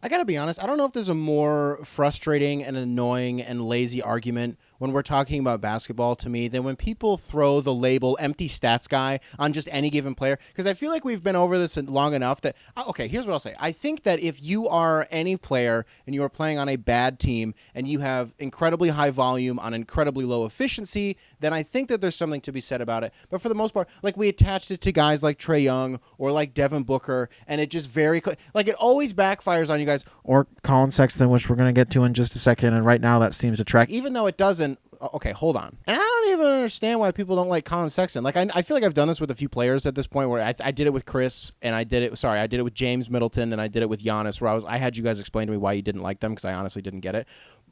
I gotta be honest, I don't know if there's a more frustrating and annoying and lazy argument when we're talking about basketball to me than when people throw the label empty stats guy on just any given player. Because I feel like we've been over this long enough that, okay, here's what I'll say. I think that if you are any player and you are playing on a bad team and you have incredibly high volume on incredibly low efficiency, then I think that there's something to be said about it. But for the most part, like we attached it to guys like Trae Young or like Devin Booker, and it just like it always backfires on you guys. Or Collin Sexton, which we're going to get to in just a second, and right now that seems to track, even though it doesn't. Okay, hold on. And I don't even understand why people don't like Collin Sexton. Like, I feel like I've done this with a few players at this point where I did it with Chris, and I did it with James Middleton, and I did it with Giannis, where I had you guys explain to me why you didn't like them, because I honestly didn't get it.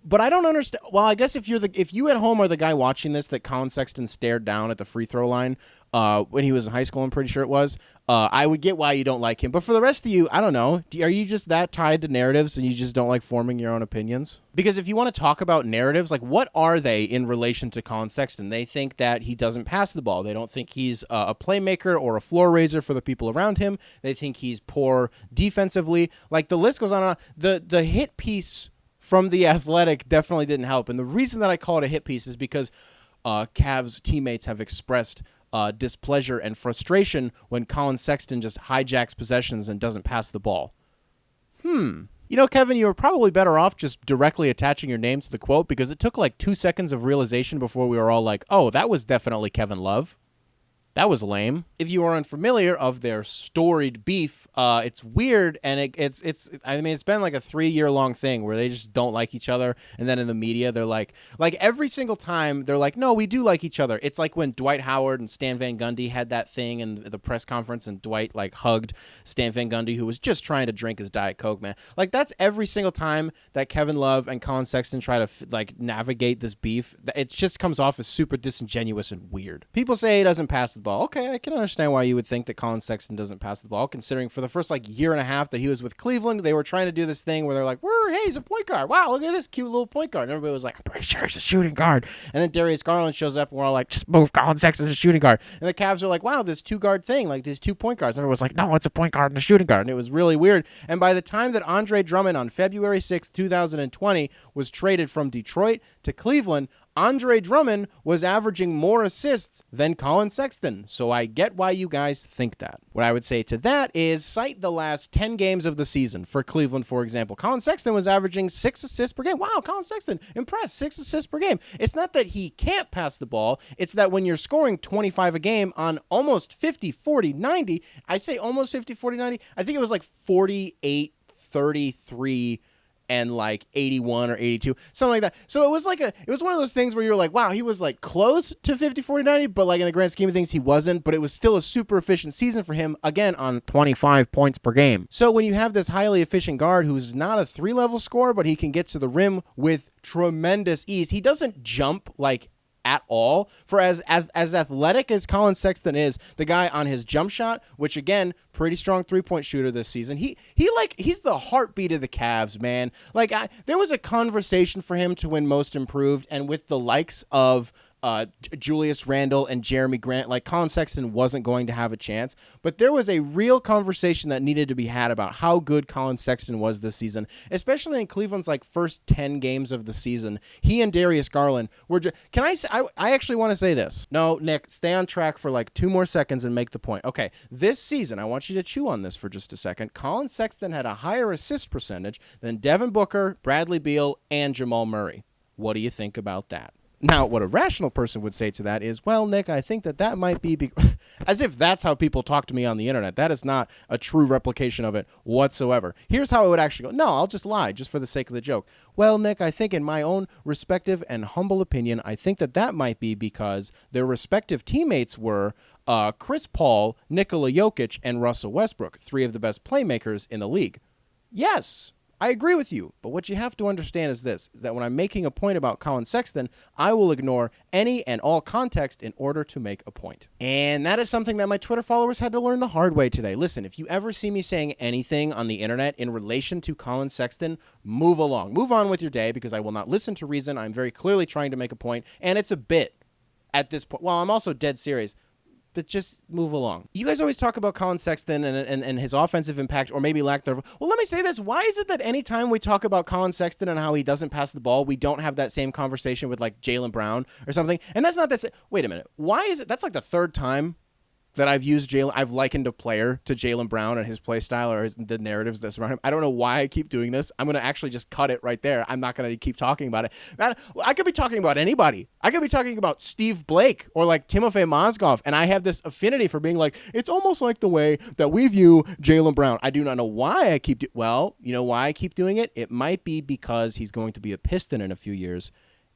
But I don't understand. Well, I guess if you at home are the guy watching this that Collin Sexton stared down at the free throw line when he was in high school, I'm pretty sure it was, I would get why you don't like him. But for the rest of you, I don't know. Are you just that tied to narratives and you just don't like forming your own opinions? Because if you want to talk about narratives, like what are they in relation to Collin Sexton? They think that he doesn't pass the ball. They don't think he's a playmaker or a floor raiser for the people around him. They think he's poor defensively. Like the list goes on and on. The hit piece from The Athletic definitely didn't help. And the reason that I call it a hit piece is because Cavs teammates have expressed displeasure and frustration when Collin Sexton just hijacks possessions and doesn't pass the ball. You know, Kevin, you were probably better off just directly attaching your name to the quote, because it took like 2 seconds of realization before we were all like, oh, that was definitely Kevin Love. That was lame. If you are unfamiliar of their storied beef, it's weird, and it's been like a 3-year-long thing where they just don't like each other, and then in the media they're like every single time they're like, no, we do like each other. It's like when Dwight Howard and Stan Van Gundy had that thing in the press conference, and Dwight like hugged Stan Van Gundy, who was just trying to drink his Diet Coke, man. Like that's every single time that Kevin Love and Collin Sexton try to navigate this beef. It just comes off as super disingenuous and weird. People say he doesn't pass the ball. Okay, I can understand why you would think that Collin Sexton doesn't pass the ball, considering for the first year and a half that he was with Cleveland, they were trying to do this thing where they're like, hey, he's a point guard. Wow, look at this cute little point guard. And everybody was like, I'm pretty sure he's a shooting guard. And then Darius Garland shows up, and we're all like, just move Collin Sexton as a shooting guard. And the Cavs are like, wow, this 2-guard thing, like these 2 point guards. And everyone was like, no, it's a point guard and a shooting guard. And it was really weird. And by the time that Andre Drummond on February 6th, 2020 was traded from Detroit to Cleveland, Andre Drummond was averaging more assists than Collin Sexton. So I get why you guys think that. What I would say to that is cite the last 10 games of the season for Cleveland, for example. Collin Sexton was averaging 6 assists per game. Wow, Collin Sexton, impressed, 6 assists per game. It's not that he can't pass the ball. It's that when you're scoring 25 a game on almost 50, 40, 90, I say almost 50, 40, 90, I think it was like 48, 33, and like 81 or 82, something like that. So it was one of those things where you were like, wow, he was like close to 50, 40, 90, but like in the grand scheme of things, he wasn't. But it was still a super efficient season for him, again, on 25 points per game. So when you have this highly efficient guard who's not a 3-level scorer, but he can get to the rim with tremendous ease, he doesn't jump like at all. For as athletic as Collin Sexton is, the guy on his jump shot, which again, pretty strong 3-point shooter this season, he's the heartbeat of the Cavs, man. Like there was a conversation for him to win Most Improved, and with the likes of Julius Randle and Jeremy Grant, like Collin Sexton wasn't going to have a chance. But there was a real conversation that needed to be had about how good Collin Sexton was this season, especially in Cleveland's first 10 games of the season. He and Darius Garland were I actually want to say this. No, Nick, stay on track for 2 more seconds and make the point. Okay, this season, I want you to chew on this for just a second. Collin Sexton had a higher assist percentage than Devin Booker, Bradley Beal, and Jamal Murray. What do you think about that? Now, what a rational person would say to that is, well, Nick, I think that might be as if that's how people talk to me on the internet. That is not a true replication of it whatsoever. Here's how it would actually go. No, I'll just lie just for the sake of the joke. Well, Nick, I think in my own respective and humble opinion, I think that might be because their respective teammates were Chris Paul, Nikola Jokic, and Russell Westbrook, 3 of the best playmakers in the league. Yes, I agree with you, but what you have to understand is this, is that when I'm making a point about Collin Sexton, I will ignore any and all context in order to make a point. And that is something that my Twitter followers had to learn the hard way today. Listen, if you ever see me saying anything on the internet in relation to Collin Sexton, move along. Move on with your day, because I will not listen to reason. I'm very clearly trying to make a point, and it's a bit at this point. Well, I'm also dead serious. but just move along. You guys always talk about Collin Sexton and his offensive impact, or maybe lack thereof. Well, let me say this. Why is it that anytime we talk about Collin Sexton and how he doesn't pass the ball, we don't have that same conversation with like Jaylen Brown or something? And that's not this. Wait a minute. Why is it? That's like the third time that I've used Jaylen. I've likened a player to Jaylen Brown and his play style or the narratives that surround him. I don't know why I keep doing this. I'm going to actually just cut it right there. I'm not going to keep talking about it. Man, I could be talking about anybody. I could be talking about Steve Blake or like Timofey Mozgov, and I have this affinity for being like, it's almost like the way that we view Jaylen Brown. I do not know why I keep well, you know why I keep doing it? It might be because he's going to be a Piston in a few years,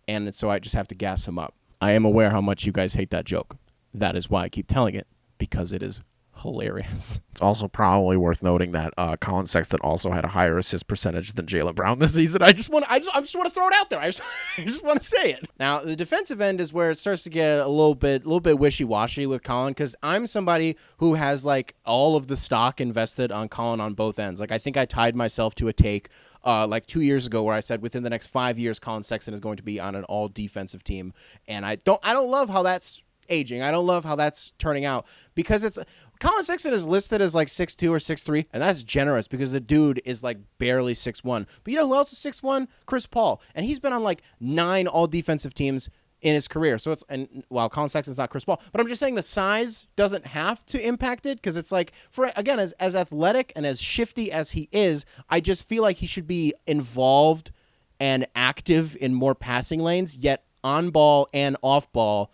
and so I just have to gas him up. I am aware how much you guys hate that joke. That is why I keep telling it. Because it is hilarious. It's also probably worth noting that Collin Sexton also had a higher assist percentage than Jaylen Brown this season. I just want to throw it out there. I just want to say it. Now, the defensive end is where it starts to get a little bit wishy-washy with Collin, because I'm somebody who has like all of the stock invested on Collin on both ends. Like I think I tied myself to a take like 2 years ago where I said within the next 5 years Collin Sexton is going to be on an all defensive team, and I don't love how that's aging. I don't love how that's turning out, because it's Collin Sexton is listed as like 6'2" or 6'3", and that's generous because the dude is like barely 6'1". But you know who else is 6'1"? Chris Paul, and he's been on like 9 all defensive teams in his career. So it's, and while Collin Sexton's not Chris Paul, but I'm just saying the size doesn't have to impact it, because it's like, for again, as athletic and as shifty as he is, I just feel like he should be involved and active in more passing lanes, yet on ball and off ball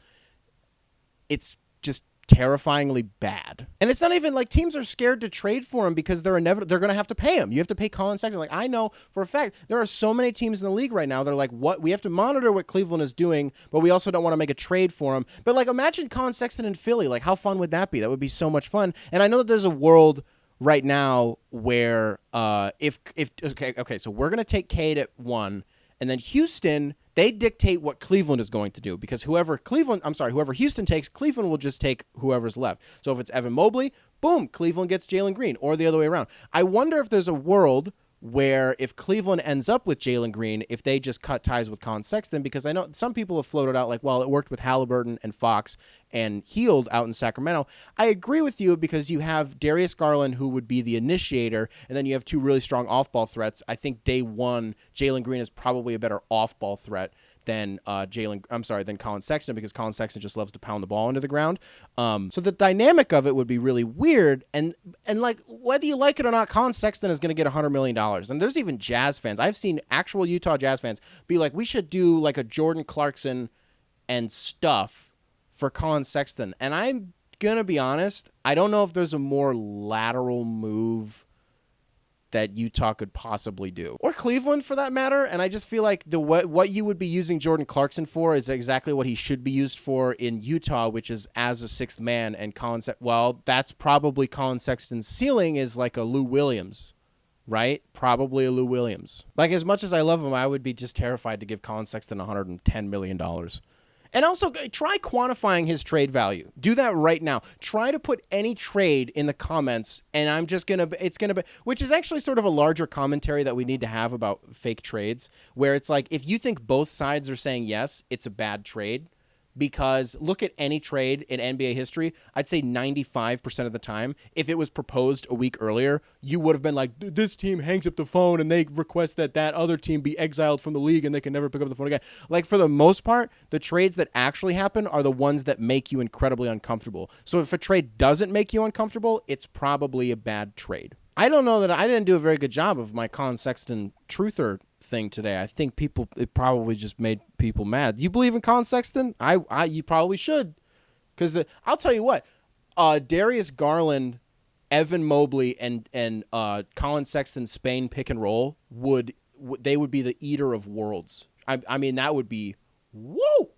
it's just terrifyingly bad. And it's not even like teams are scared to trade for him because they're going to have to pay him. You have to pay Collin Sexton. Like I know for a fact there are so many teams in the league right now that are like, what, we have to monitor what Cleveland is doing, but we also don't want to make a trade for him. But like imagine Collin Sexton in Philly. Like how fun would that be? That would be so much fun. And I know that there's a world right now where okay, so we're going to take Cade at 1, and then Houston, they dictate what Cleveland is going to do, because whoever Houston takes, Cleveland will just take whoever's left. So if it's Evan Mobley, boom, Cleveland gets Jalen Green, or the other way around. I wonder if there's a world where if Cleveland ends up with Jalen Green, if they just cut ties with Collin Sexton, because I know some people have floated out like, well, it worked with Halliburton and Fox and Hield out in Sacramento. I agree with you, because you have Darius Garland, who would be the initiator, and then you have 2 really strong off-ball threats. I think day one, Jalen Green is probably a better off-ball threat than Collin Sexton, because Collin Sexton just loves to pound the ball into the ground. So the dynamic of it would be really weird, and like whether you like it or not, Collin Sexton is going to get $100 million. And there's even Jazz fans. I've seen actual Utah Jazz fans be like, we should do like a Jordan Clarkson and stuff for Collin Sexton. And I'm going to be honest, I don't know if there's a more lateral move that Utah could possibly do, or Cleveland for that matter. And I just feel like what you would be using Jordan Clarkson for is exactly what he should be used for in Utah, which is as a 6th man. And that's probably Collin Sexton's ceiling, is like a Lou Williams, right? Probably a Lou Williams. Like as much as I love him, I would be just terrified to give Collin Sexton $110 million. And also, try quantifying his trade value. Do that right now. Try to put any trade in the comments, and which is actually sort of a larger commentary that we need to have about fake trades, where it's like, if you think both sides are saying yes, it's a bad trade. Because look at any trade in NBA history, I'd say 95% of the time, if it was proposed a week earlier, you would have been like, this team hangs up the phone and they request that other team be exiled from the league and they can never pick up the phone again. Like, for the most part, the trades that actually happen are the ones that make you incredibly uncomfortable. So if a trade doesn't make you uncomfortable, it's probably a bad trade. I don't know that I didn't do a very good job of my Collin Sexton truther thing today. I think it probably just made people mad. Do you believe in Collin Sexton? You probably should, because I'll tell you what, Darius Garland, Evan Mobley, and Collin Sexton Spain pick and roll would be the eater of worlds. I mean, that would be woo.